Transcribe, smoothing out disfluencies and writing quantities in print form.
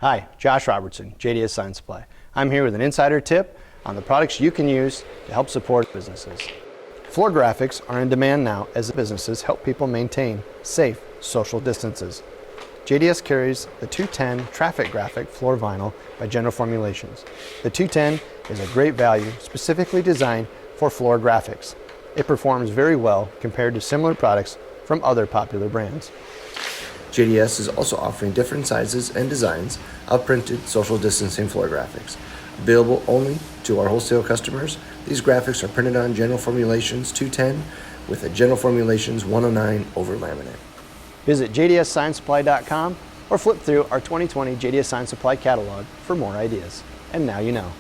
Hi, Josh Robertson, JDS Sign Supply. I'm here with an insider tip on the products you can use to help support businesses. Floor graphics are in demand now as businesses help people maintain safe social distances. JDS carries the 210 Traffic Graphic Floor Vinyl by General Formulations. The 210 is a great value specifically designed for floor graphics. It performs very well compared to similar products from other popular brands. JDS is also offering different sizes and designs of printed social distancing floor graphics. Available only to our wholesale customers, these graphics are printed on General Formulations 210 with a General Formulations 109 over laminate. Visit JDSSignSupply.com or flip through our 2020 JDS Sign Supply catalog for more ideas. And now you know.